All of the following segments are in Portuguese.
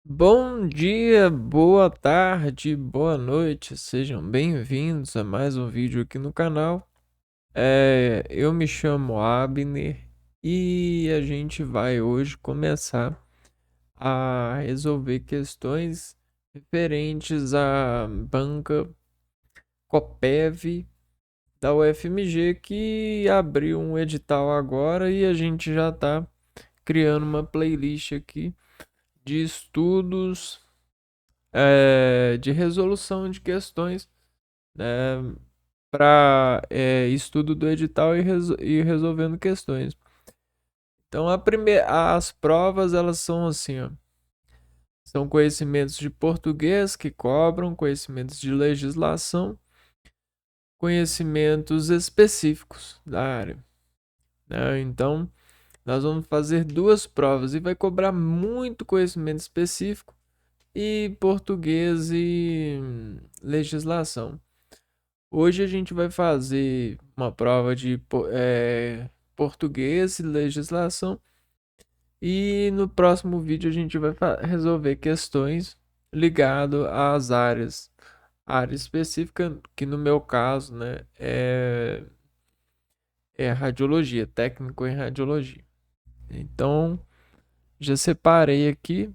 Bom dia, boa tarde, boa noite, sejam bem-vindos a mais um vídeo aqui no canal. Eu me chamo Abner e a gente vai hoje começar a resolver questões referentes à banca Coppev da UFMG que abriu um edital agora e a gente já está criando uma playlist aqui de estudos de resolução de questões, né, para estudo do edital e resolvendo questões. Então, as provas elas são assim, ó, são conhecimentos de português que cobram, conhecimentos de legislação, conhecimentos específicos da área, né? Então, nós vamos fazer duas provas e vai cobrar muito conhecimento específico e português e legislação. Hoje a gente vai fazer uma prova de português e legislação e no próximo vídeo a gente vai resolver questões ligado às áreas. Área específica, que no meu caso, né, é radiologia, técnico em radiologia. Então, já separei aqui.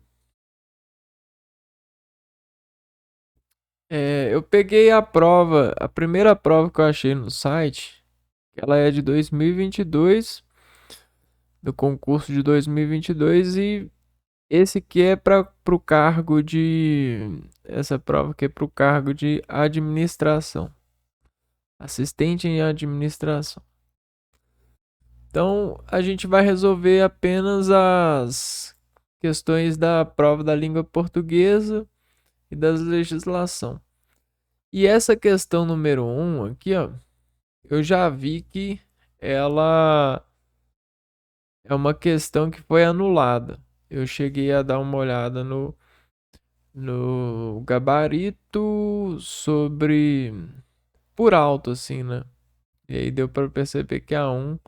Eu peguei a prova, a primeira prova que eu achei no site, que ela é de 2022, do concurso de 2022, e esse aqui é para o cargo de. Essa prova aqui é para o cargo de administração, assistente em administração. Então a gente vai resolver apenas as questões da prova da língua portuguesa e das legislação. E essa questão número um aqui, ó, eu já vi que ela é uma questão que foi anulada. Eu cheguei a dar uma olhada no gabarito sobre por alto assim, né? E aí deu para perceber que a um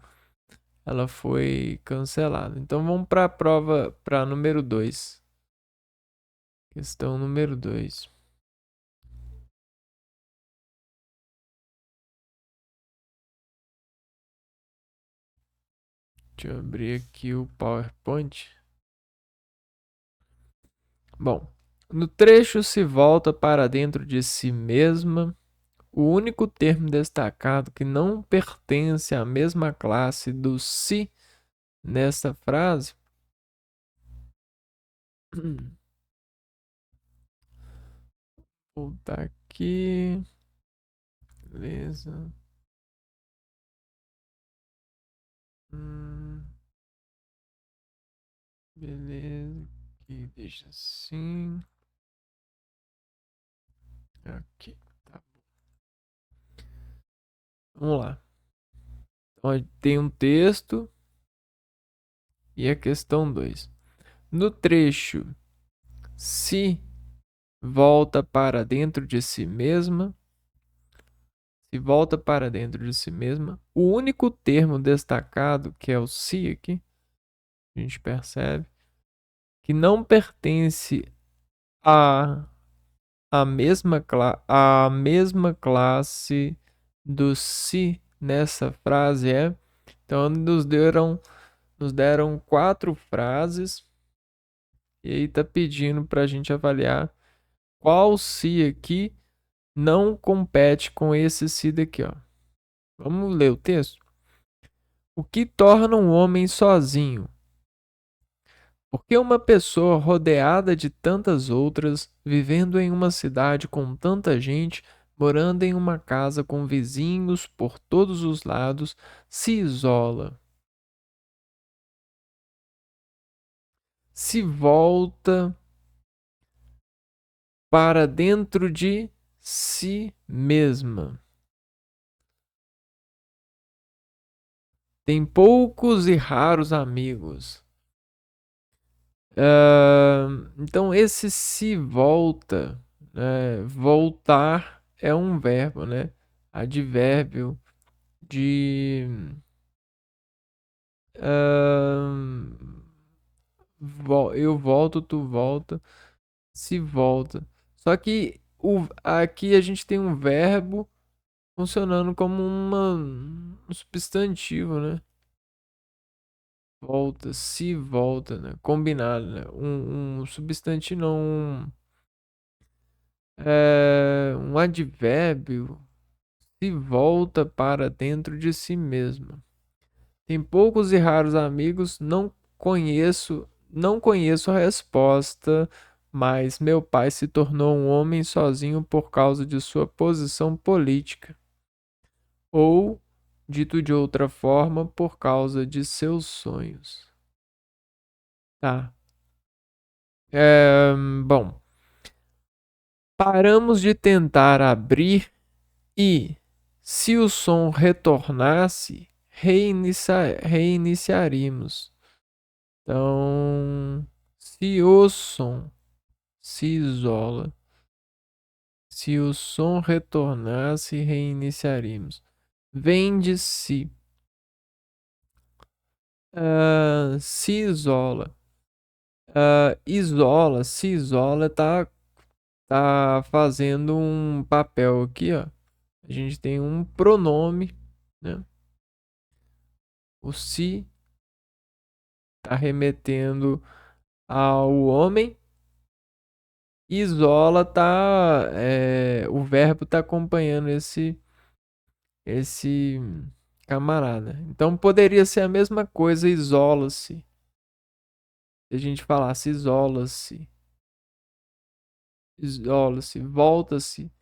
ela foi cancelada. Então vamos para a prova para número 2. Questão número 2. Deixa eu abrir aqui o PowerPoint. Bom, no trecho se volta para dentro de si mesma. O único termo destacado que não pertence à mesma classe do si nesta frase. Vou voltar aqui. Beleza. Hum, beleza. Aqui deixa assim. Aqui. Tá. Vamos lá. Então, tem um texto e a questão 2. No trecho, se volta para dentro de si mesma. Se volta para dentro de si mesma. O único termo destacado, que é o se aqui, a gente percebe que não pertence a a mesma classe do se nessa frase é. Então nos deram quatro frases e aí tá pedindo para a gente avaliar qual se aqui não compete com esse se daqui, ó. Vamos ler o texto? O que torna um homem sozinho? Porque uma pessoa rodeada de tantas outras, vivendo em uma cidade com tanta gente, morando em uma casa com vizinhos por todos os lados, se isola, se volta para dentro de si mesma. Tem poucos e raros amigos. Então, esse se volta, né? Voltar é um verbo, né? Advérbio de eu volto, tu volta. se volta. Só que aqui a gente tem um verbo funcionando como um substantivo, né? Volta, se volta, né? Combinado, né? Um substantivo, não, um advérbio se volta para dentro de si mesmo. Tem poucos e raros amigos, não conheço a resposta, mas meu pai se tornou um homem sozinho por causa de sua posição política, ou, dito de outra forma, por causa de seus sonhos. Tá. Bom, paramos de tentar abrir e, se o som retornasse, reiniciaríamos. Então, se o som se isola, se o som retornasse, reiniciaríamos. Vem de si, se isola, se isola, tá fazendo um papel aqui, ó. A gente tem um pronome, né? O se tá remetendo ao homem. Isola o verbo tá acompanhando esse camarada. Então poderia ser a mesma coisa, isola-se. Se a gente falasse isola-se, isola-se, volta-se.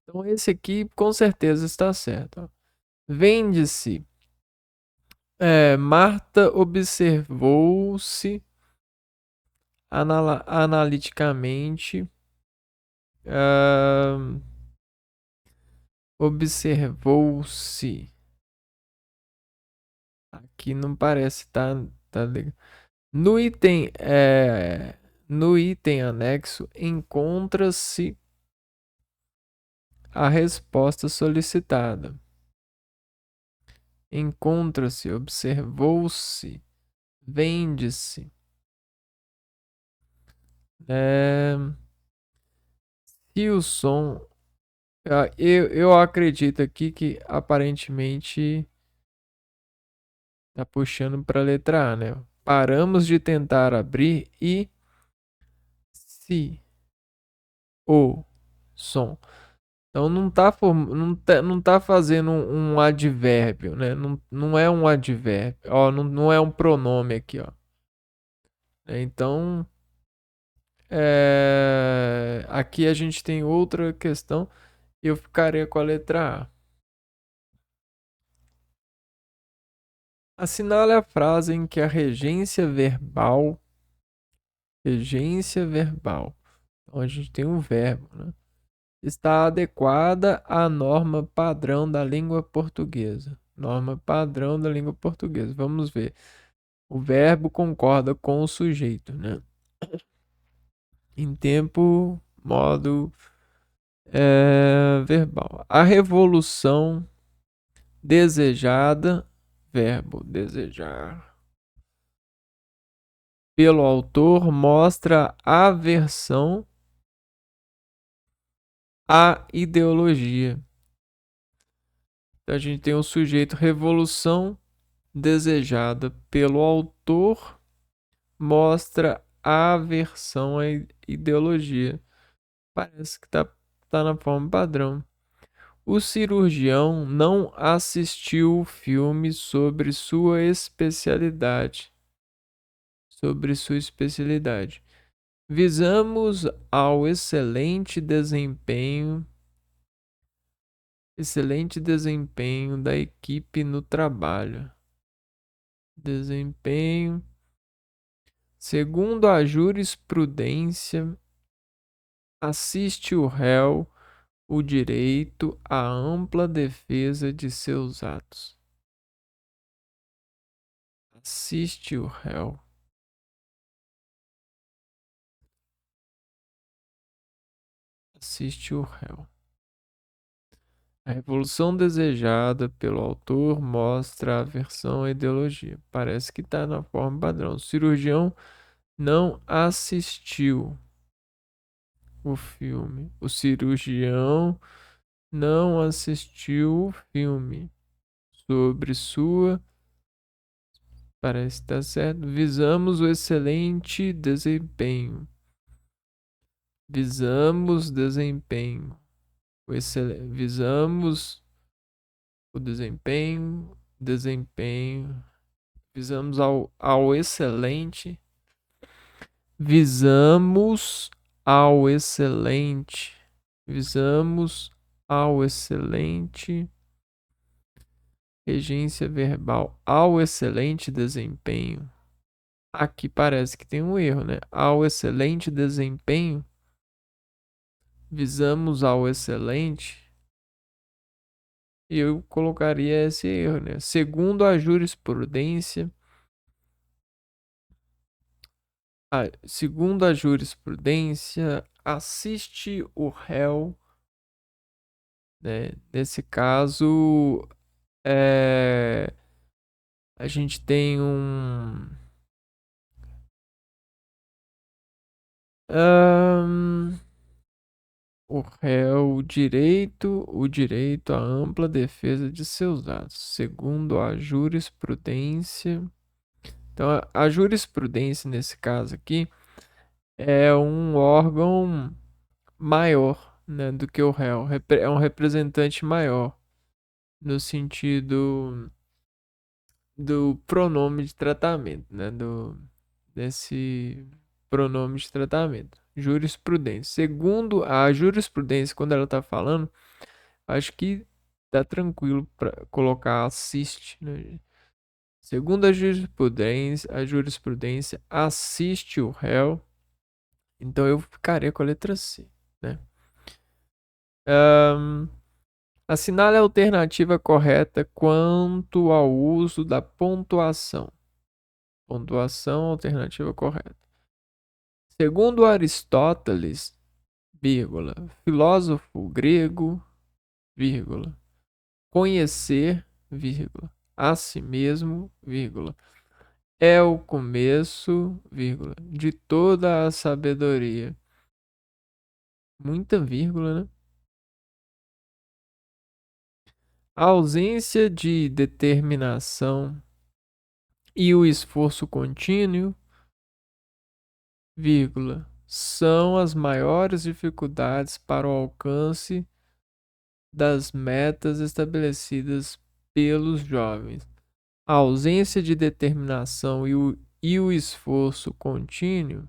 Então esse aqui com certeza está certo. Ó. Vende-se. Marta observou-se analiticamente. ah, Observou-se. Aqui não parece tá legal. No item, no item anexo encontra-se a resposta solicitada. Encontra-se, observou-se, vende-se. É, se o som. Eu acredito aqui que aparentemente tá puxando para a letra A, né? Paramos de tentar abrir e se o som. Então não tá fazendo um advérbio, né? Não é um advérbio. Ó, não é um pronome aqui, ó. Então, aqui a gente tem outra questão. Eu ficaria com a letra A. Assinale a frase em que a regência verbal. Então a gente tem um verbo, né? Está adequada à norma padrão da língua portuguesa. Norma padrão da língua portuguesa. Vamos ver. O verbo concorda com o sujeito, né? Em tempo, modo verbal. A revolução desejada, verbo desejar, pelo autor mostra aversão à ideologia. Então a gente tem o sujeito revolução desejada pelo autor mostra aversão à ideologia. Parece que tá na forma padrão. O cirurgião não assistiu o filme sobre sua especialidade. Sobre sua especialidade. Visamos ao excelente desempenho da equipe no trabalho. Desempenho. Segundo a jurisprudência, assiste o réu o direito à ampla defesa de seus atos. Assiste o réu. Assiste o réu. A revolução desejada pelo autor mostra a aversão à ideologia. Parece que está na forma padrão. O cirurgião não assistiu. o filme. O cirurgião não assistiu o filme sobre sua. Parece estar certo. Visamos o excelente desempenho. Visamos desempenho. Visamos o desempenho. Desempenho. Visamos ao excelente. Visamos ao excelente. Visamos ao excelente. Regência verbal. Ao excelente desempenho. Aqui parece que tem um erro, né? Ao excelente desempenho. Visamos ao excelente. Eu colocaria esse erro, né? Segundo a jurisprudência. Segundo a jurisprudência, assiste o réu, né? Nesse caso, a gente tem o réu, o direito à ampla defesa de seus atos, segundo a jurisprudência. Então, a jurisprudência, nesse caso aqui, é um órgão maior, né, do que o réu. É um representante maior, no sentido do pronome de tratamento, né, desse pronome de tratamento. Jurisprudência. Segundo a jurisprudência, quando ela está falando, acho que tá tranquilo para colocar assiste, né? Segundo a jurisprudência assiste o réu. Então eu ficaria com a letra C, né? Assinale a alternativa correta quanto ao uso da pontuação. Pontuação, alternativa correta. Segundo Aristóteles, vírgula, filósofo grego, vírgula, conhecer, vírgula, a si mesmo, vírgula, é o começo, vírgula, de toda a sabedoria. Muita vírgula, né? A ausência de determinação e o esforço contínuo, vírgula, são as maiores dificuldades para o alcance das metas estabelecidas pelos jovens. A ausência de determinação e o esforço contínuo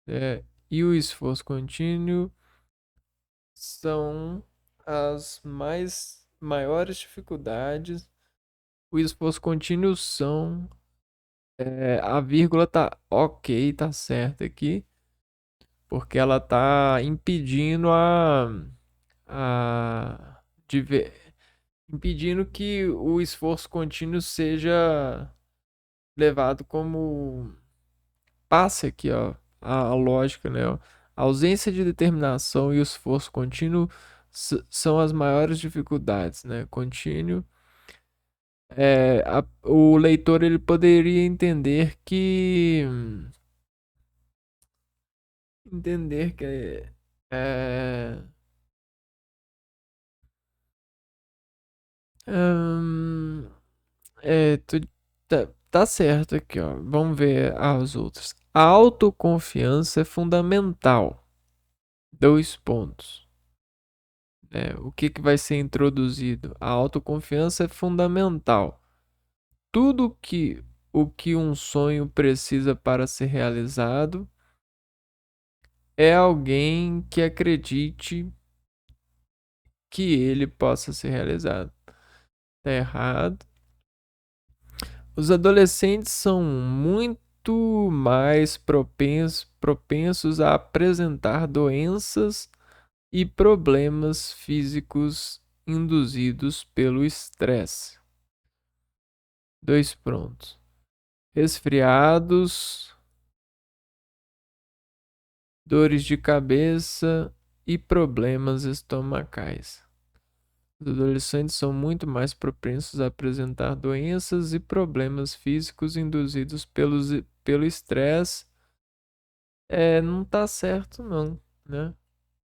é, e o esforço contínuo são as maiores dificuldades. O esforço contínuo são. A vírgula tá ok, tá certa aqui, porque ela tá impedindo a de ver, impedindo que o esforço contínuo seja levado como passe aqui, ó, a lógica, né? Ó. A ausência de determinação e o esforço contínuo são as maiores dificuldades, né? Contínuo. O leitor ele poderia entender que é, hum, tá certo aqui, ó. Vamos ver as outras. A autoconfiança é fundamental. Dois pontos. O que que vai ser introduzido? A autoconfiança é fundamental. Tudo o que um sonho precisa para ser realizado é alguém que acredite que ele possa ser realizado. Tá errado. Os adolescentes são muito mais propensos a apresentar doenças e problemas físicos induzidos pelo estresse. Dois prontos. Resfriados, dores de cabeça e problemas estomacais. Os adolescentes são muito mais propensos a apresentar doenças e problemas físicos induzidos pelo estresse Não tá certo não, né?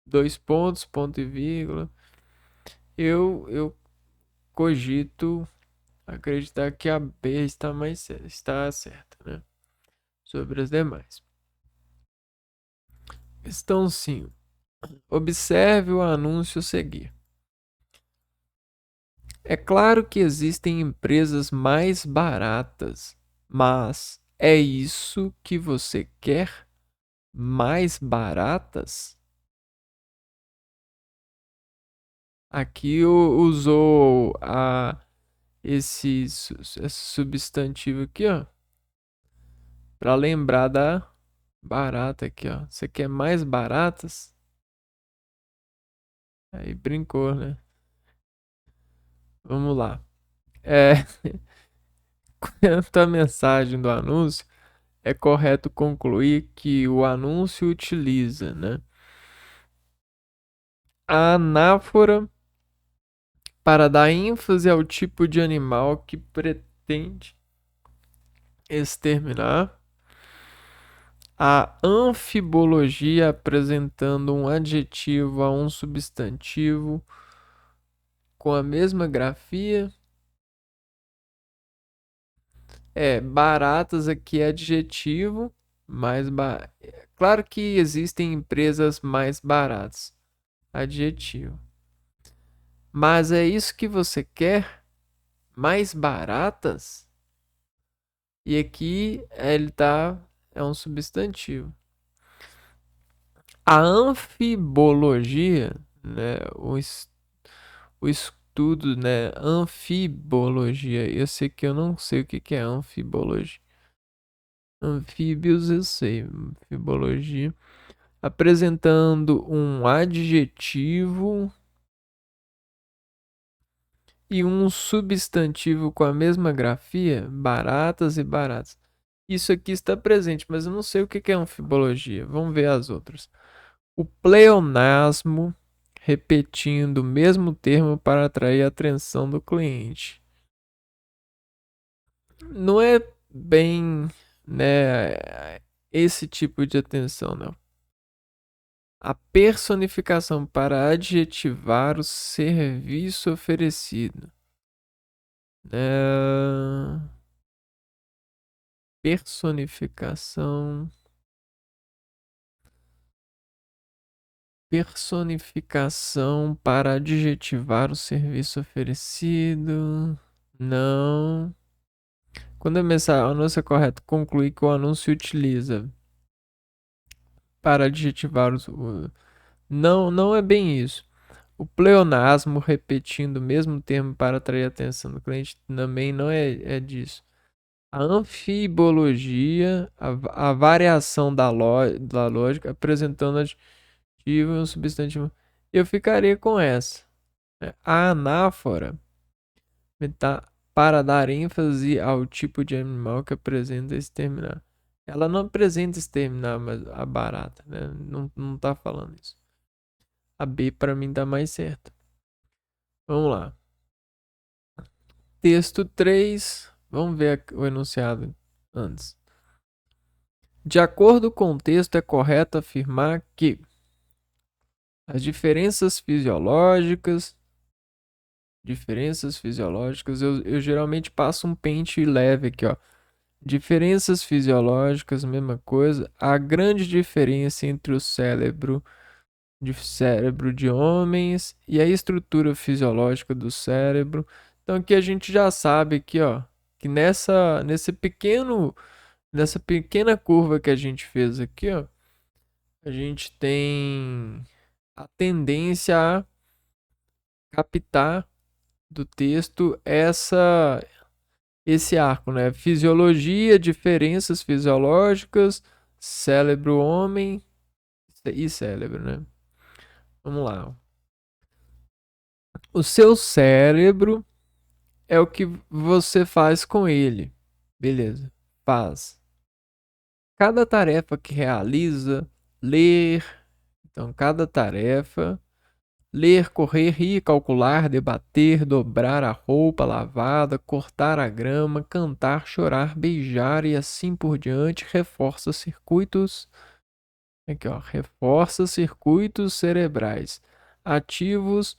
Dois pontos, ponto e vírgula. Eu cogito acreditar que a B está certa, né? Sobre as demais. Questão 5. Observe o anúncio a seguir. É claro que existem empresas mais baratas, mas é isso que você quer? Mais baratas? Aqui usou esse substantivo aqui, ó, para lembrar da barata aqui, ó. Você quer mais baratas? Aí brincou, né? Vamos lá. Quanto à mensagem do anúncio, é correto concluir que o anúncio utiliza, né, a anáfora para dar ênfase ao tipo de animal que pretende exterminar, a anfibologia apresentando um adjetivo a um substantivo com a mesma grafia. Baratas aqui é adjetivo, claro que existem empresas mais baratas. Adjetivo. Mas é isso que você quer? Mais baratas? E aqui ele tá é um substantivo. A anfibologia, né, o estudo, né, anfibologia. Eu sei que eu não sei o que é anfibologia. Anfíbios eu sei, anfibologia. Apresentando um adjetivo e um substantivo com a mesma grafia, baratas e baratas. Isso aqui está presente, mas eu não sei o que é anfibologia. Vamos ver as outras. O pleonasmo, repetindo o mesmo termo para atrair a atenção do cliente. Não é bem, né, esse tipo de atenção, não. A personificação para adjetivar o serviço oferecido. É... Personificação. Personificação para adjetivar o serviço oferecido. Não. Quando o anúncio é correto, concluir que o anúncio utiliza para adjetivar Não, não é bem isso. O pleonasmo, repetindo o mesmo termo para atrair a atenção do cliente, também não é disso. A anfibologia, a variação da lógica, apresentando adjetivo e um substantivo. Eu ficaria com essa. A anáfora para dar ênfase ao tipo de animal que apresenta exterminar. Ela não apresenta exterminar, mas a barata, né? Não tá falando isso. A B para mim tá mais certa. Vamos lá. Texto 3. Vamos ver o enunciado antes. De acordo com o texto, é correto afirmar que as diferenças fisiológicas, eu geralmente passo um pente leve aqui, ó. Diferenças fisiológicas, mesma coisa. A grande diferença entre o cérebro de homens e a estrutura fisiológica do cérebro. Então aqui a gente já sabe aqui, ó, que nessa pequena curva que a gente fez aqui, ó, a gente tem a tendência a captar do texto esse arco, né? Fisiologia, diferenças fisiológicas, cérebro homem e cérebro, né? Vamos lá. O seu cérebro é o que você faz com ele. Beleza. Faz. Cada tarefa que realiza, ler. Então, cada tarefa. Ler, correr, rir, calcular, debater, dobrar a roupa lavada, cortar a grama, cantar, chorar, beijar e assim por diante reforça circuitos Aqui, ó, reforça circuitos cerebrais ativos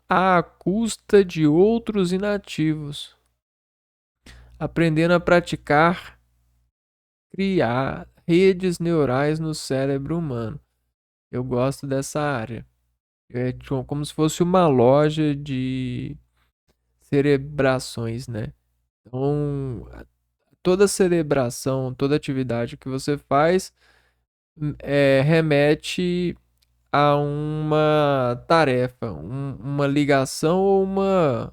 à custa de outros inativos, aprendendo a praticar, criar redes neurais no cérebro humano. Eu gosto dessa área. É como se fosse uma loja de cerebrações, né? Então, toda celebração, toda atividade que você faz remete a uma tarefa, uma ligação ou, um,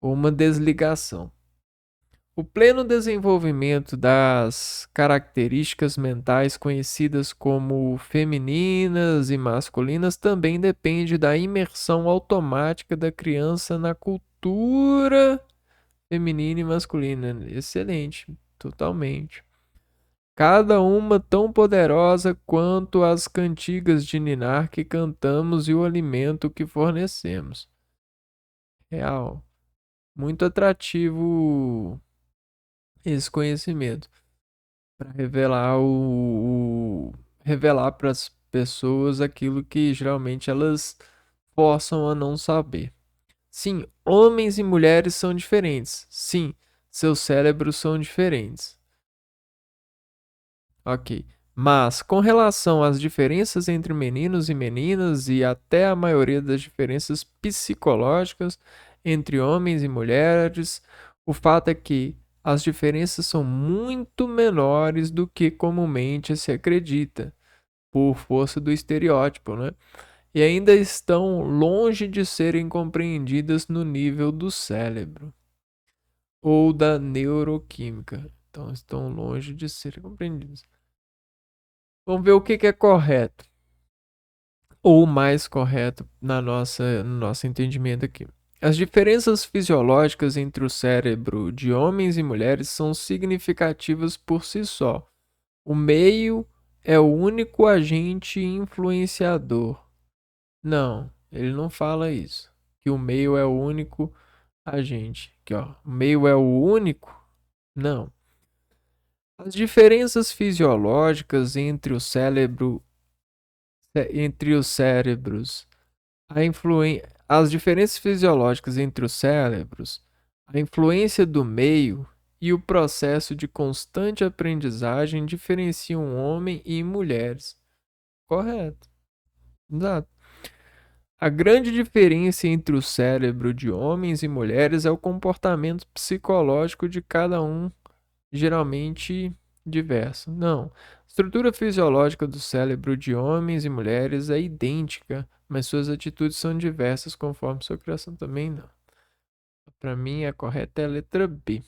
ou uma desligação. O pleno desenvolvimento das características mentais conhecidas como femininas e masculinas também depende da imersão automática da criança na cultura feminina e masculina. Excelente, totalmente. Cada uma tão poderosa quanto as cantigas de ninar que cantamos e o alimento que fornecemos. Real. Muito atrativo esse conhecimento para revelar para as pessoas aquilo que geralmente elas forçam a não saber. Sim, homens e mulheres são diferentes. Sim, seus cérebros são diferentes. Ok. Mas, com relação às diferenças entre meninos e meninas e até a maioria das diferenças psicológicas entre homens e mulheres, o fato é que as diferenças são muito menores do que comumente se acredita, por força do estereótipo, né? E ainda estão longe de serem compreendidas no nível do cérebro ou da neuroquímica. Então, estão longe de serem compreendidas. Vamos ver o que é correto ou mais correto no nosso entendimento aqui. As diferenças fisiológicas entre o cérebro de homens e mulheres são significativas por si só. O meio é o único agente influenciador. Não, ele não fala isso. Que o meio é o único agente. Aqui, ó. O meio é o único? Não. As diferenças fisiológicas entre os cérebros, as diferenças fisiológicas entre os cérebros, a influência do meio e o processo de constante aprendizagem diferenciam homem e mulheres. Correto. Exato. A grande diferença entre o cérebro de homens e mulheres é o comportamento psicológico de cada um, geralmente diverso. Não. A estrutura fisiológica do cérebro de homens e mulheres é idêntica, mas suas atitudes são diversas conforme sua criação também não. Para mim, a correta é a letra B.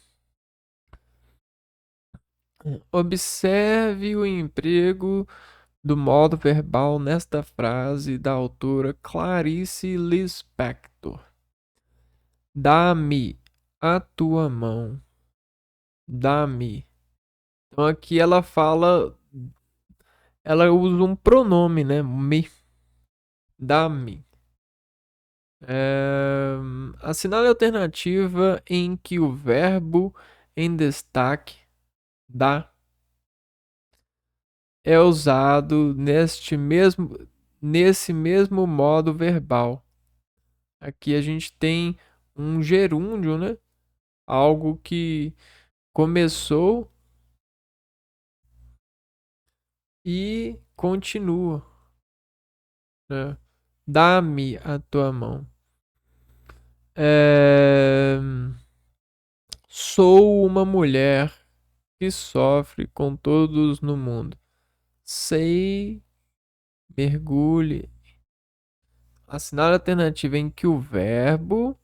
Observe o emprego do modo verbal nesta frase da autora Clarice Lispector. Dá-me a tua mão. Dá-me. Então aqui ela usa um pronome, né? Me. Dá-me. Assinale a alternativa em que o verbo em destaque dá é usado nesse mesmo modo verbal. Aqui a gente tem um gerúndio, né? Algo que começou e continua, né? Dá-me a tua mão. É... Sou uma mulher que sofre com todos no mundo. Sei, mergulhe. Assinale a alternativa em que o verbo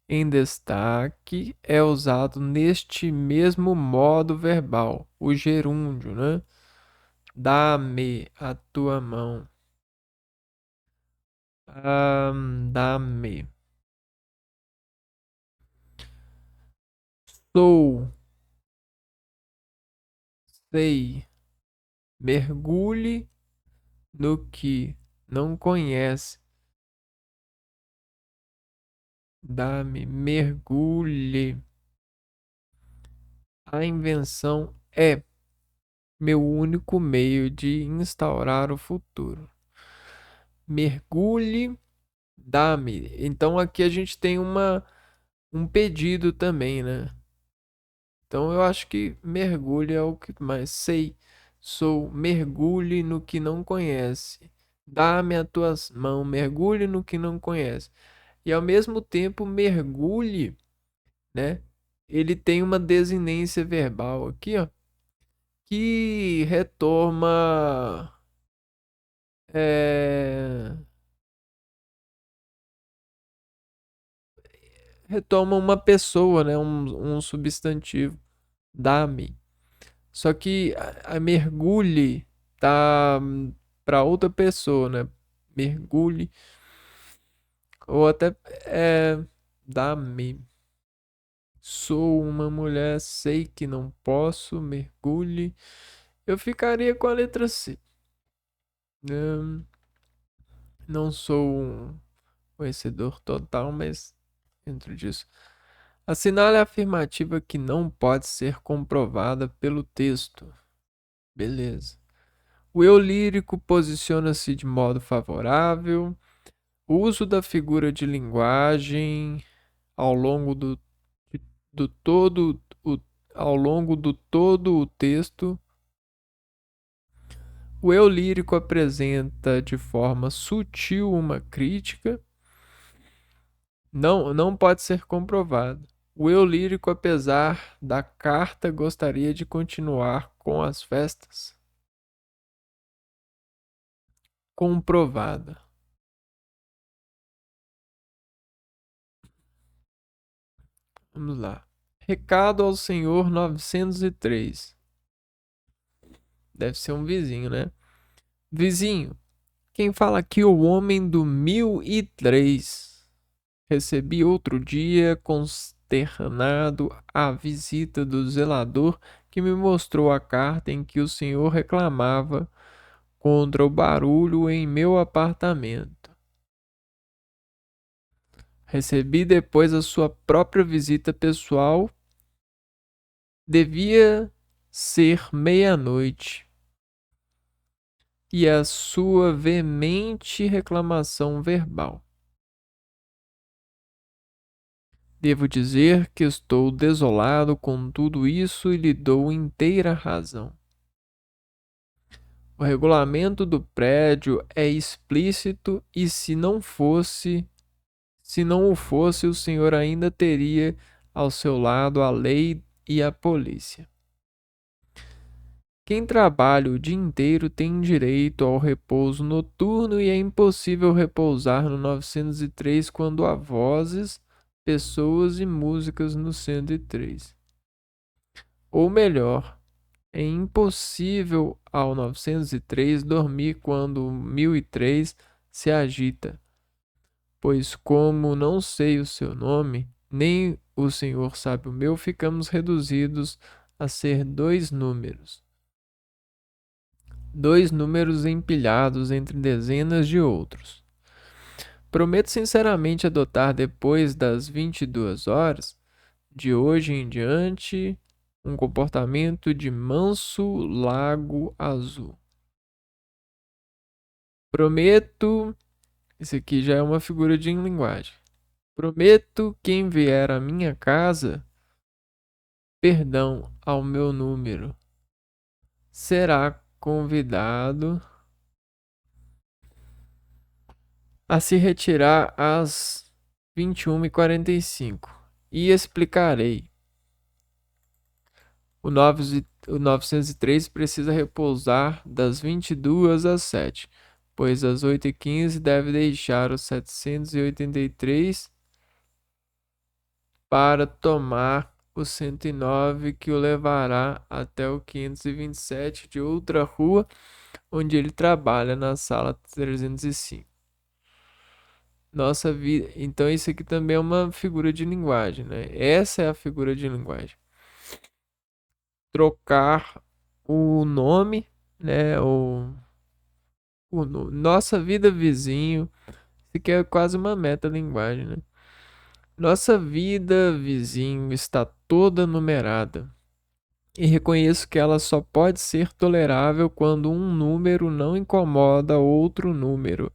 em destaque é usado neste mesmo modo verbal, o gerúndio, né? Dá-me a tua mão. Dá-me. Sou, sei, mergulhe no que não conhece. Dá-me, mergulhe. A invenção é meu único meio de instaurar o futuro. Mergulhe, dá-me. Então aqui a gente tem um pedido também, né? Então eu acho que mergulhe é o que mais sei. Sou, mergulhe no que não conhece. Dá-me a tua mão, mergulhe no que não conhece. E ao mesmo tempo, mergulhe, né? Ele tem uma desinência verbal aqui, ó, que é, retoma uma pessoa, né? Um substantivo. Dá-me. Só que a mergulhe tá para outra pessoa, né? Mergulhe. Ou até dá-me. Sou uma mulher, sei que não posso, mergulhe. Eu ficaria com a letra C. Hum, Não sou um conhecedor total, mas dentro disso. Assinale a afirmativa que não pode ser comprovada pelo texto. Beleza. O eu lírico posiciona-se de modo favorável. O uso da figura de linguagem ao longo do todo o, ao longo do todo o texto. O eu lírico apresenta de forma sutil uma crítica. Não pode ser comprovado. O eu lírico, apesar da carta, gostaria de continuar com as festas. Comprovada. Vamos lá. Recado ao senhor 903. Deve ser um vizinho, né? Vizinho, quem fala aqui é o homem do 1003. Recebi outro dia, consternado, a visita do zelador que me mostrou a carta em que o senhor reclamava contra o barulho em meu apartamento. Recebi depois a sua própria visita pessoal. Devia ser meia-noite. E a sua veemente reclamação verbal. Devo dizer que estou desolado com tudo isso e lhe dou inteira razão. O regulamento do prédio é explícito e se não o fosse, o senhor ainda teria ao seu lado a lei e a polícia. Quem trabalha o dia inteiro tem direito ao repouso noturno e é impossível repousar no 903 quando há vozes, pessoas e músicas no 103. Ou melhor, é impossível ao 903 dormir quando o 1003 se agita, pois como não sei o seu nome, nem o senhor sabe o meu, ficamos reduzidos a ser dois números empilhados entre dezenas de outros. Prometo sinceramente adotar depois das 22 horas, de hoje em diante, um comportamento de manso lago azul. Prometo, isso aqui já é uma figura de linguagem. Prometo quem vier à minha casa, perdão ao meu número, será convidado a se retirar às 21h45 e explicarei. O 903 precisa repousar das 22 às 7, pois às 8h15 deve deixar o 783 para tomar o 109 que o levará até o 527 de outra rua, onde ele trabalha na sala 305. Nossa vida. Então, isso aqui também é uma figura de linguagem, né? Essa é a figura de linguagem. Trocar o nome, né? Nossa vida vizinho. Isso aqui é quase uma metalinguagem, né? Nossa vida vizinho está toda numerada. e reconheço que ela só pode ser tolerável quando um número não incomoda outro número,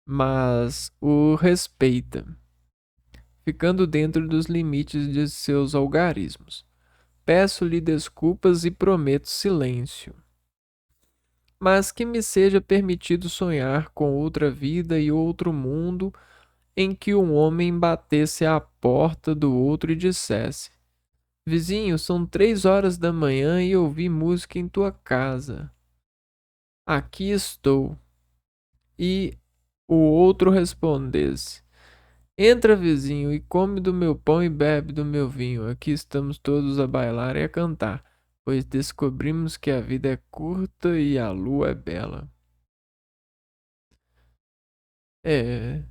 mas o respeita, ficando dentro dos limites de seus algarismos. Peço-lhe desculpas e prometo silêncio, mas que me seja permitido sonhar com outra vida e outro mundo em que um homem batesse à porta do outro e dissesse: Vizinho, são 3 horas da manhã e ouvi música em tua casa. Aqui estou. E o outro respondesse: Entra, vizinho, e come do meu pão e bebe do meu vinho. Aqui estamos todos a bailar e a cantar, pois descobrimos que a vida é curta e a lua é bela.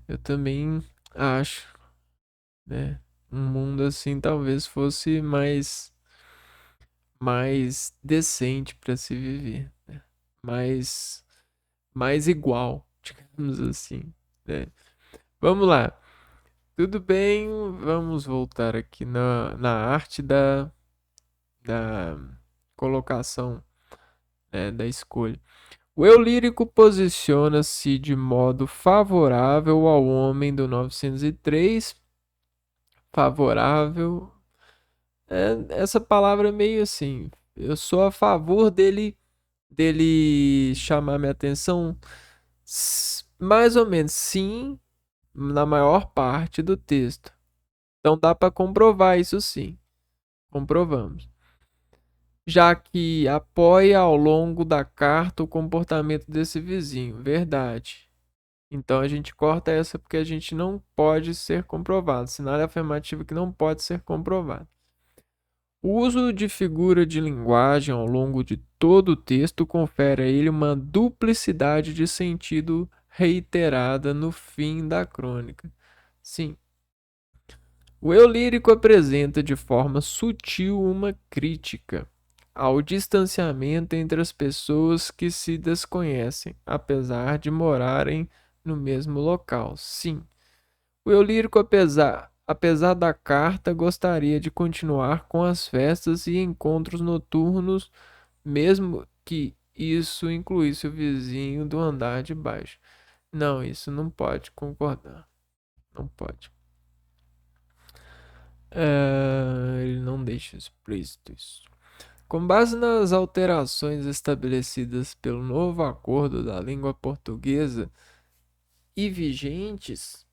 Eu também acho, né? Um mundo assim talvez fosse mais decente para se viver, né? Mais mais igual, digamos assim, né? Vamos lá. Tudo bem, vamos voltar aqui na arte da colocação, né, da escolha. O eu lírico posiciona-se de modo favorável ao homem do 903. Favorável. Essa palavra é meio assim. Eu sou a favor dele chamar minha atenção. Mais ou menos, sim, na maior parte do texto. Então dá para comprovar isso sim. Comprovamos. Já que apoia ao longo da carta o comportamento desse vizinho. Verdade. Então a gente corta essa porque a gente não pode ser comprovado. Sinal afirmativo que não pode ser comprovado. O uso de figura de linguagem ao longo de todo o texto confere a ele uma duplicidade de sentido reiterada no fim da crônica. Sim, o eu lírico apresenta de forma sutil uma crítica ao distanciamento entre as pessoas que se desconhecem, apesar de morarem no mesmo local. Sim, o eu lírico, apesar da carta, gostaria de continuar com as festas e encontros noturnos, mesmo que isso incluísse o vizinho do andar de baixo. Não, isso não pode concordar. Não pode. Ele não deixa explícito isso. Com base nas alterações estabelecidas pelo novo acordo da língua portuguesa e vigentes,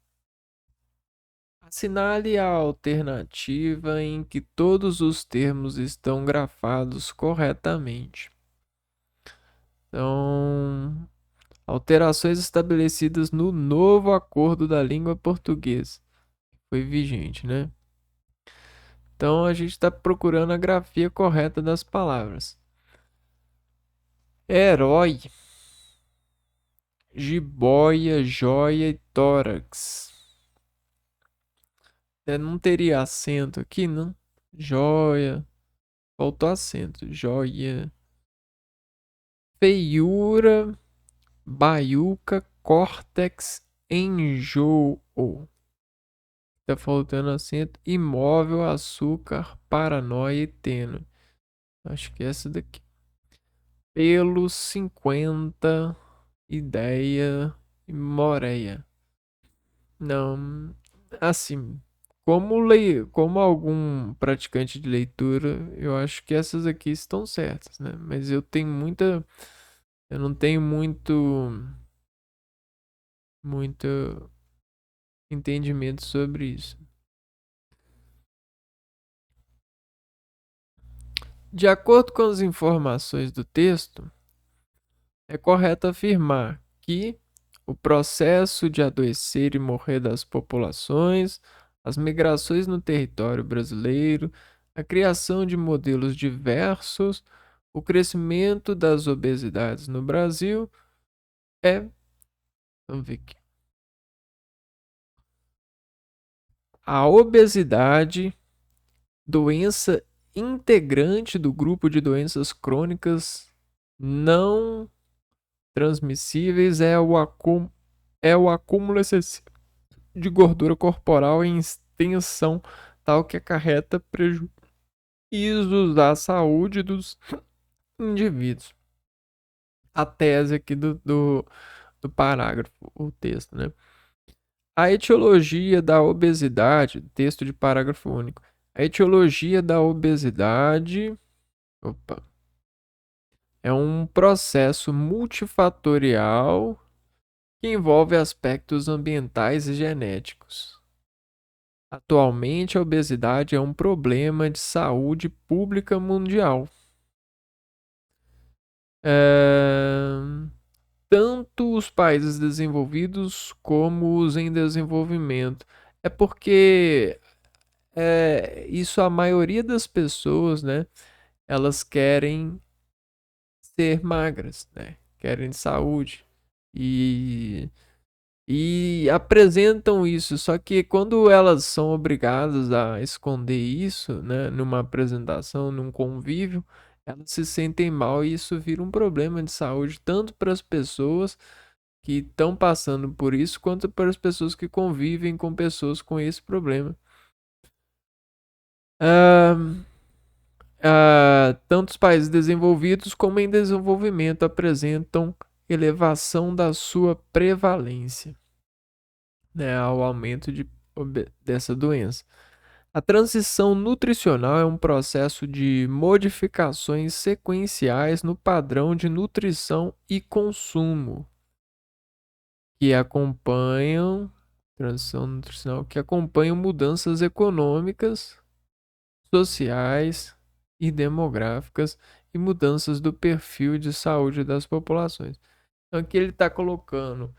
assinale a alternativa em que todos os termos estão grafados corretamente. Então, alterações estabelecidas no novo acordo da língua portuguesa. Foi vigente, né? Então, a gente está procurando a grafia correta das palavras. Herói, jiboia, joia e tórax. Não teria acento aqui, não? Joia. Faltou acento. Joia. Feiura, baiuca, córtex, enjoo. Tá faltando acento. Imóvel, açúcar, paranoia e tênue. Acho que é essa daqui. Pelo 50, ideia e moreia. Não, assim, como algum praticante de leitura, eu acho que essas aqui estão certas, né? Mas eu não tenho muito entendimento sobre isso. De acordo com as informações do texto, é correto afirmar que o processo de adoecer e morrer das populações, as migrações no território brasileiro, a criação de modelos diversos, o crescimento das obesidades no Brasil é, vamos ver aqui, a obesidade, doença integrante do grupo de doenças crônicas não transmissíveis, é o acúmulo excessivo de gordura corporal em extensão, tal que acarreta prejuízo riscos à saúde dos indivíduos. A tese aqui do parágrafo, o texto, né? A etiologia da obesidade, texto de parágrafo único. A etiologia da obesidade, opa, é um processo multifatorial que envolve aspectos ambientais e genéticos. Atualmente, a obesidade é um problema de saúde pública mundial. É, tanto os países desenvolvidos como os em desenvolvimento. É porque isso a maioria das pessoas, né? Elas querem ser magras, né? Querem saúde. E apresentam isso, só que quando elas são obrigadas a esconder isso, né, numa apresentação, num convívio, elas se sentem mal e isso vira um problema de saúde tanto para as pessoas que estão passando por isso, quanto para as pessoas que convivem com pessoas com esse problema. Ah, tanto os países desenvolvidos como em desenvolvimento apresentam elevação da sua prevalência, né, ao aumento dessa doença. A transição nutricional é um processo de modificações sequenciais no padrão de nutrição e consumo que acompanham transição nutricional que acompanham mudanças econômicas, sociais e demográficas e mudanças do perfil de saúde das populações. Então aqui ele está colocando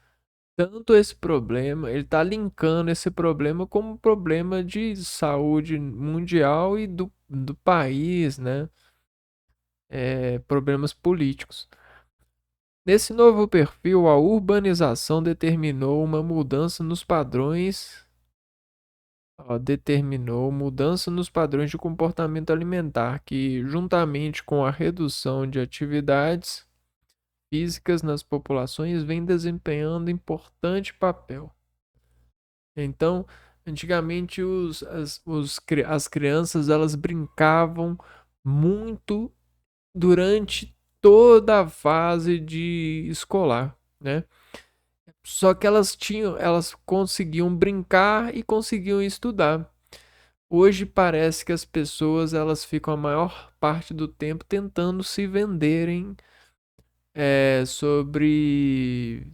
tanto esse problema, ele está linkando esse problema como um problema de saúde mundial e do país, né? Problemas políticos. Nesse novo perfil, a urbanização determinou uma mudança nos padrões, de comportamento alimentar, que, juntamente com a redução de atividades físicas nas populações, vem desempenhando importante papel. Então, antigamente as crianças elas brincavam muito durante toda a fase de escolar, né? Só que elas conseguiam brincar e conseguiam estudar. Hoje parece que as pessoas elas ficam a maior parte do tempo tentando se venderem sobre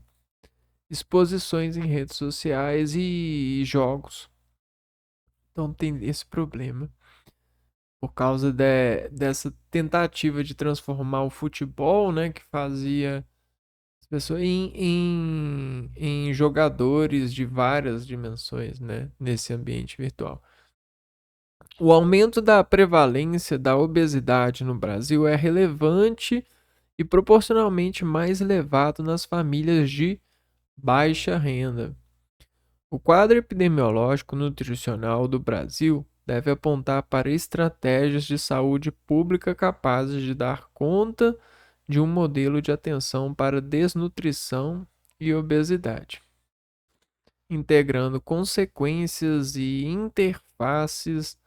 exposições em redes sociais e jogos. Então tem esse problema. Por causa dessa tentativa de transformar o futebol, né, que fazia as pessoas em jogadores de várias dimensões, né, nesse ambiente virtual. O aumento da prevalência da obesidade no Brasil é relevante e proporcionalmente mais elevado nas famílias de baixa renda. O quadro epidemiológico nutricional do Brasil deve apontar para estratégias de saúde pública capazes de dar conta de um modelo de atenção para desnutrição e obesidade, integrando consequências e interfaces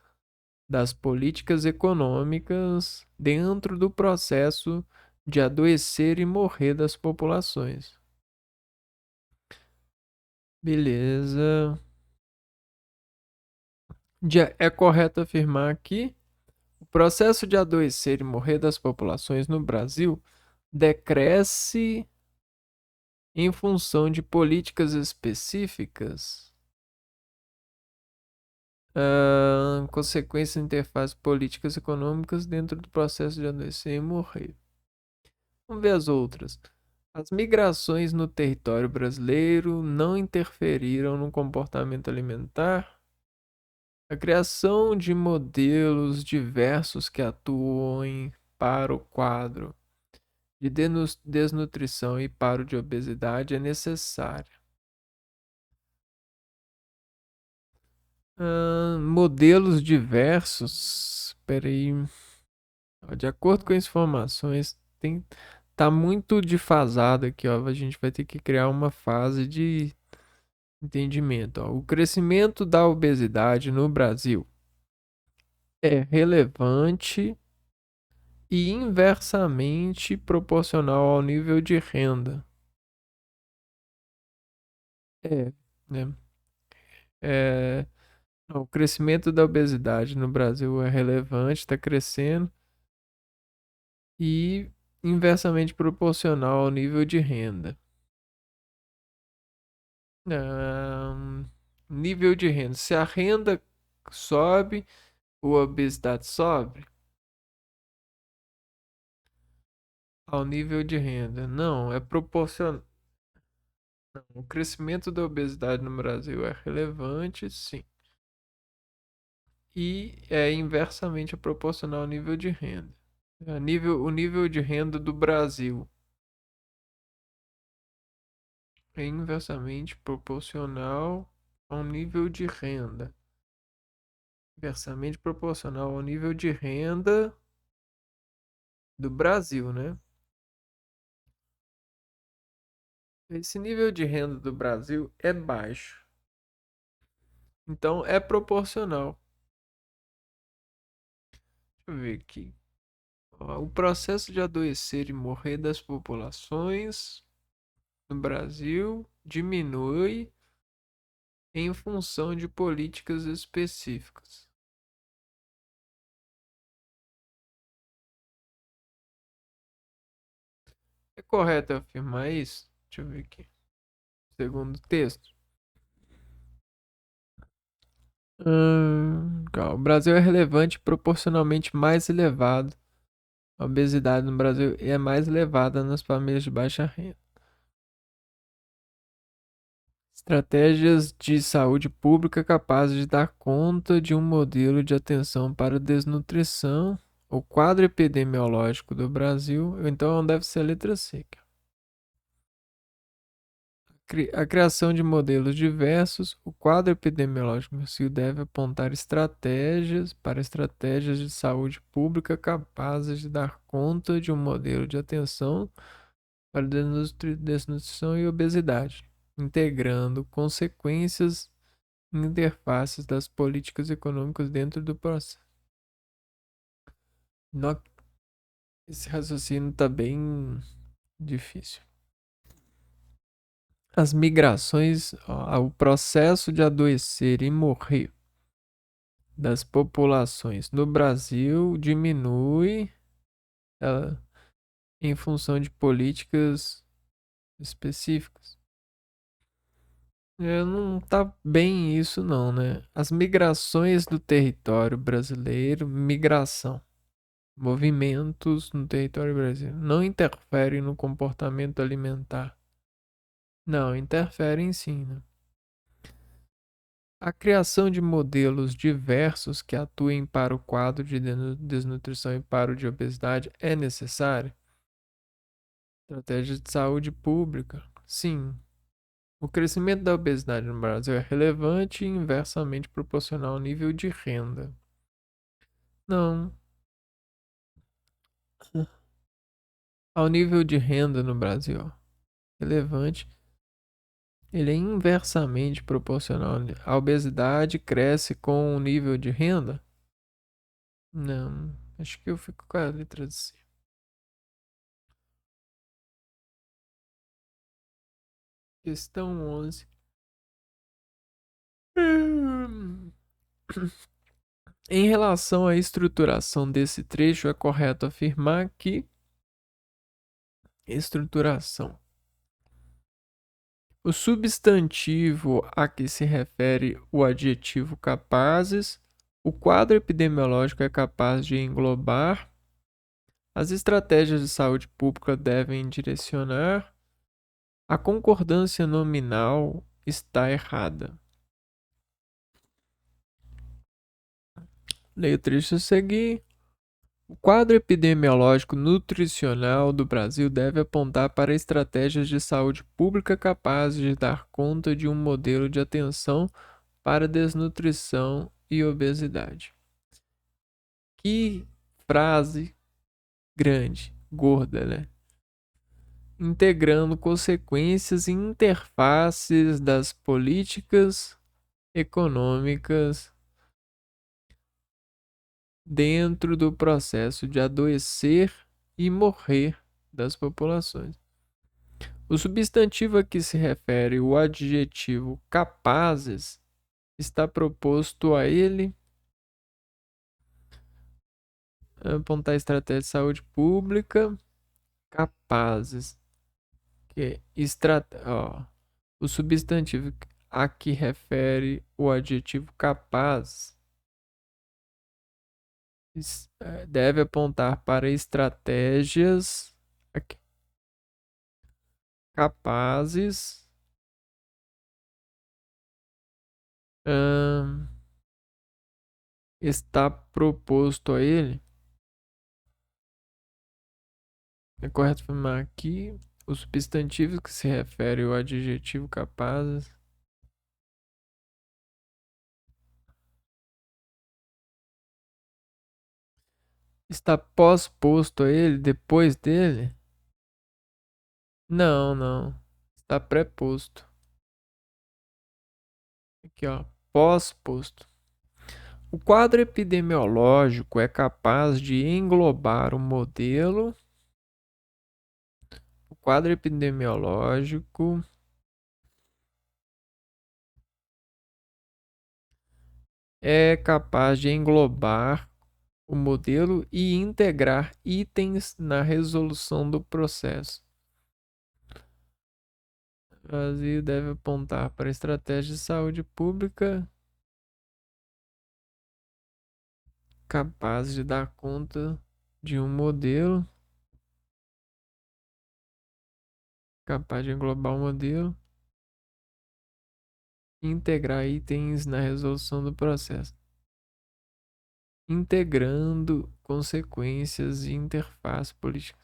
das políticas econômicas dentro do processo de adoecer e morrer das populações. Beleza. É correto afirmar que o processo de adoecer e morrer das populações no Brasil decresce em função de políticas específicas, consequências de interfaces políticas e econômicas dentro do processo de adoecer e morrer. Vamos ver as outras. As migrações no território brasileiro não interferiram no comportamento alimentar. A criação de modelos diversos que atuem para o quadro de desnutrição e para o de obesidade é necessária. Modelos diversos. Espera aí. De acordo com as informações, tá muito defasado aqui, ó. A gente vai ter que criar uma fase de entendimento. Ó. O crescimento da obesidade no Brasil é relevante e inversamente proporcional ao nível de renda. É, né? É, o crescimento da obesidade no Brasil é relevante, está crescendo e inversamente proporcional ao nível de renda. Ahn, nível de renda. Se a renda sobe, a obesidade sobe ao nível de renda. Não, é proporcional. O crescimento da obesidade no Brasil é relevante, sim. E é inversamente proporcional ao nível de renda. O nível de renda do Brasil é inversamente proporcional ao nível de renda. Inversamente proporcional ao nível de renda do Brasil, né? Esse nível de renda do Brasil é baixo. Então é proporcional. Deixa eu ver aqui. Ó, o processo de adoecer e morrer das populações no Brasil diminui em função de políticas específicas. É correto afirmar isso? Deixa eu ver aqui. Segundo o texto. Calma. O Brasil é relevante e proporcionalmente mais elevado. A obesidade no Brasil é mais elevada nas famílias de baixa renda. Estratégias de saúde pública capazes de dar conta de um modelo de atenção para desnutrição. O quadro epidemiológico do Brasil, então deve ser a letra C. A criação de modelos diversos, o quadro epidemiológico do Brasil deve apontar estratégias de saúde pública capazes de dar conta de um modelo de atenção para desnutrição e obesidade, integrando consequências e interfaces das políticas econômicas dentro do processo. Esse raciocínio está bem difícil. As migrações, ó, o processo de adoecer e morrer das populações no Brasil diminui ela, em função de políticas específicas. Não tá bem isso não, né? As migrações do território brasileiro, migração, movimentos no território brasileiro, não interferem no comportamento alimentar. Não, interferem sim, né? A criação de modelos diversos que atuem para o quadro de desnutrição e para o de obesidade é necessária. Estratégias de saúde pública. Sim, o crescimento da obesidade no Brasil é relevante e inversamente proporcional ao nível de renda. Não, ao nível de renda no Brasil. Relevante. Ele é inversamente proporcional. A obesidade cresce com o nível de renda? Não, acho que eu fico com a letra C. Questão 11. Em relação à estruturação desse trecho, é correto afirmar que estruturação. O substantivo a que se refere o adjetivo capazes, o quadro epidemiológico é capaz de englobar, as estratégias de saúde pública devem direcionar, a concordância nominal está errada. Leia o trecho a seguir. O quadro epidemiológico nutricional do Brasil deve apontar para estratégias de saúde pública capazes de dar conta de um modelo de atenção para desnutrição e obesidade. Que frase grande, gorda, né? Integrando consequências e interfaces das políticas econômicas dentro do processo de adoecer e morrer das populações. O substantivo a que se refere o adjetivo capazes está proposto a ele apontar estratégia de saúde pública capazes. Que ó, o substantivo a que refere o adjetivo capaz deve apontar para estratégias capazes hum, está proposto a ele. É correto afirmar aqui o substantivo que se refere ao adjetivo capazes está pós-posto a ele, depois dele? Não, não. Está pré-posto. Aqui, ó, pós-posto. O quadro epidemiológico é capaz de englobar o modelo. O quadro epidemiológico é capaz de englobar o modelo e integrar itens na resolução do processo. O Brasil deve apontar para a estratégia de saúde pública capaz de dar conta de um modelo, capaz de englobar o modelo e integrar itens na resolução do processo, integrando consequências e interface política.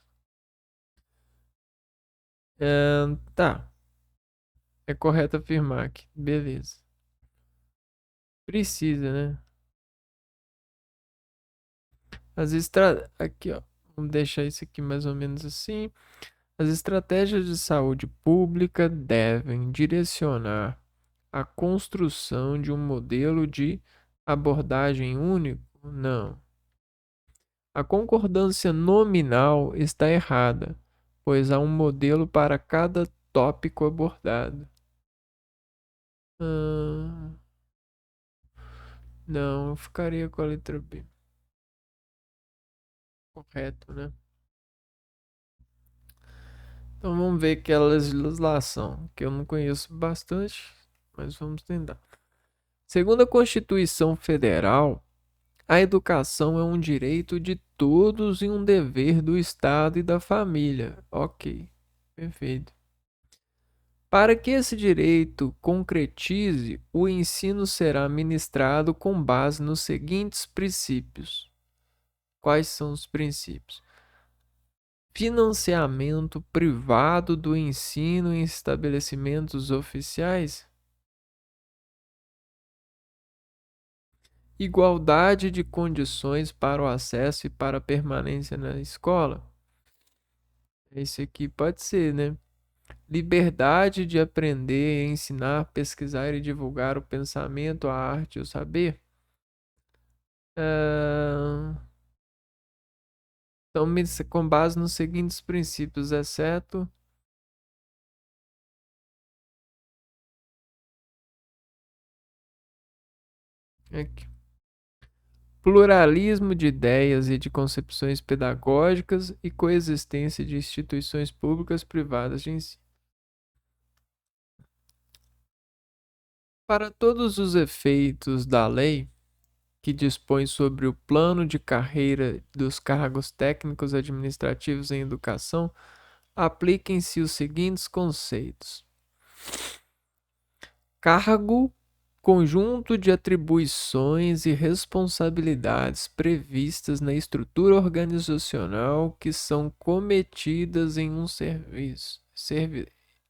Tá, é correto afirmar que, beleza. Precisa, né? Aqui, ó, vamos deixar isso aqui mais ou menos assim. As estratégias de saúde pública devem direcionar a construção de um modelo de abordagem único? Não. A concordância nominal está errada, pois há um modelo para cada tópico abordado. Não, eu ficaria com a letra B. Correto, né? Então vamos ver aquela legislação, que eu não conheço bastante, mas vamos tentar. Segundo a Constituição Federal, a educação é um direito de todos e um dever do Estado e da família. Ok, perfeito. Para que esse direito concretize, o ensino será ministrado com base nos seguintes princípios. Quais são os princípios? Financiamento privado do ensino em estabelecimentos oficiais. Igualdade de condições para o acesso e para a permanência na escola. Esse aqui pode ser, né? Liberdade de aprender, ensinar, pesquisar e divulgar o pensamento, a arte e o saber. Então, com base nos seguintes princípios, exceto aqui, pluralismo de ideias e de concepções pedagógicas e coexistência de instituições públicas privadas de ensino. Para todos os efeitos da lei, que dispõe sobre o plano de carreira dos cargos técnicos administrativos em educação, apliquem-se os seguintes conceitos: cargo, conjunto de atribuições e responsabilidades previstas na estrutura organizacional que são cometidas em um serviço,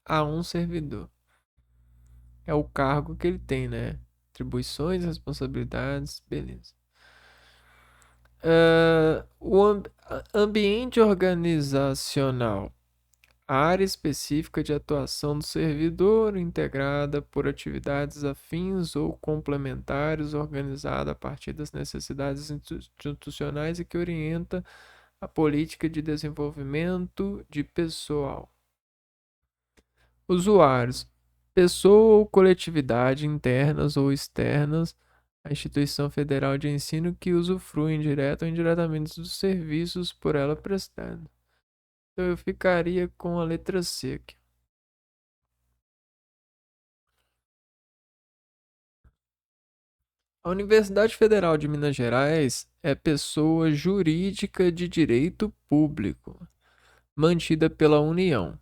a um servidor. É o cargo que ele tem, né? Atribuições, responsabilidades, beleza. O ambiente organizacional A área específica de atuação do servidor, integrada por atividades afins ou complementares, organizada a partir das necessidades institucionais e que orienta a política de desenvolvimento de pessoal. Usuários: pessoa ou coletividade internas ou externas à instituição federal de ensino que usufruem direta ou indiretamente dos serviços por ela prestados. Então eu ficaria com a letra C aqui. A Universidade Federal de Minas Gerais é pessoa jurídica de direito público, mantida pela União,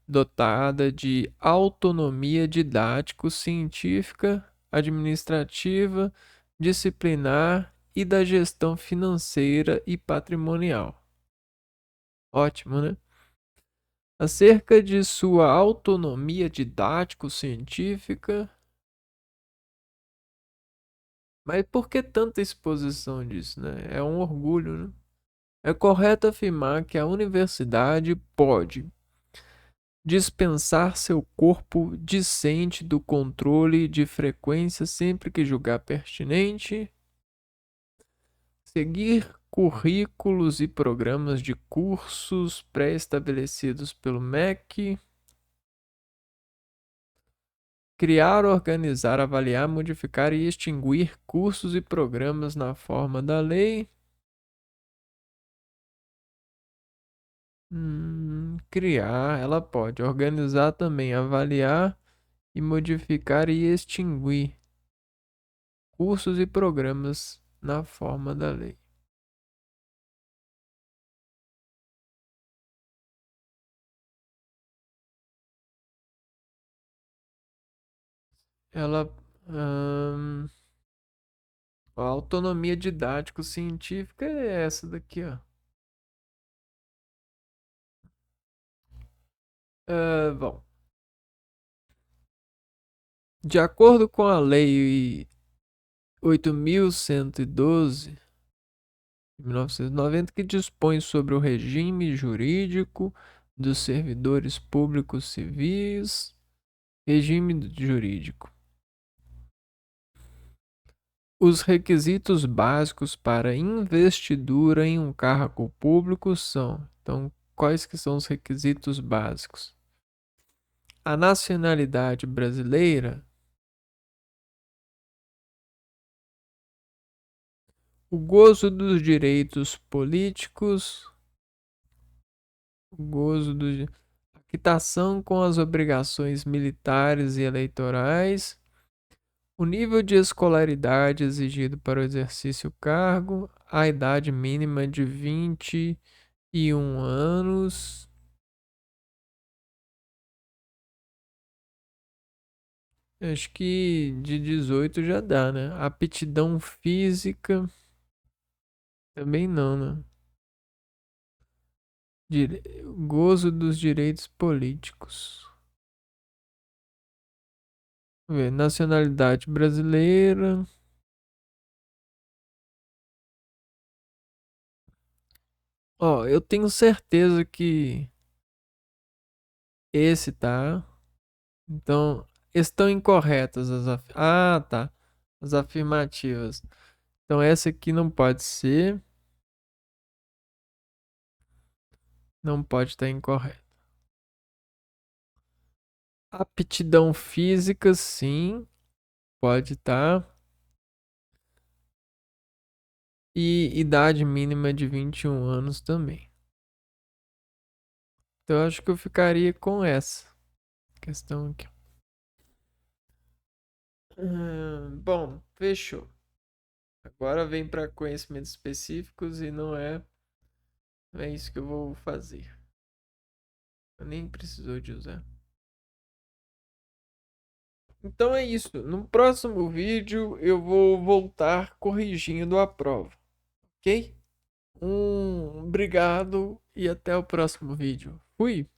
dotada de autonomia didático-científica, administrativa, disciplinar e da gestão financeira e patrimonial. Ótimo, né? Acerca de sua autonomia didático-científica. Mas por que tanta exposição disso, né? É um orgulho, né? É correto afirmar que a universidade pode dispensar seu corpo discente do controle de frequência sempre que julgar pertinente, seguir currículos e programas de cursos pré-estabelecidos pelo MEC, criar, organizar, avaliar, modificar e extinguir cursos e programas na forma da lei. Criar, ela pode organizar também, avaliar e modificar e extinguir cursos e programas na forma da lei. Ela, a autonomia didático-científica é essa daqui, ó. Bom, de acordo com a Lei 8.112 de 1990, que dispõe sobre o regime jurídico dos servidores públicos civis, regime jurídico. Os requisitos básicos para investidura em um cargo público são, então, quais que são os requisitos básicos? A nacionalidade brasileira, o gozo dos direitos políticos, o gozo do quitação com as obrigações militares e eleitorais, o nível de escolaridade exigido para o exercício do cargo, a idade mínima de 21 anos. Acho que de 18 já dá, né? Aptidão física também não, né? Gozo dos direitos políticos. Vamos ver, nacionalidade brasileira. Ó, eu tenho certeza que esse tá. Então, estão incorretas Ah, tá. As afirmativas. Então, essa aqui não pode ser. Não pode estar incorreta. Aptidão física, sim. Pode estar. E idade mínima de 21 anos também. Então, eu acho que eu ficaria com essa questão aqui. Bom, fechou. Agora vem para conhecimentos específicos e não é isso que eu vou fazer. Eu nem precisou de usar. Então é isso. No próximo vídeo eu vou voltar corrigindo a prova, ok? Obrigado e até o próximo vídeo. Fui!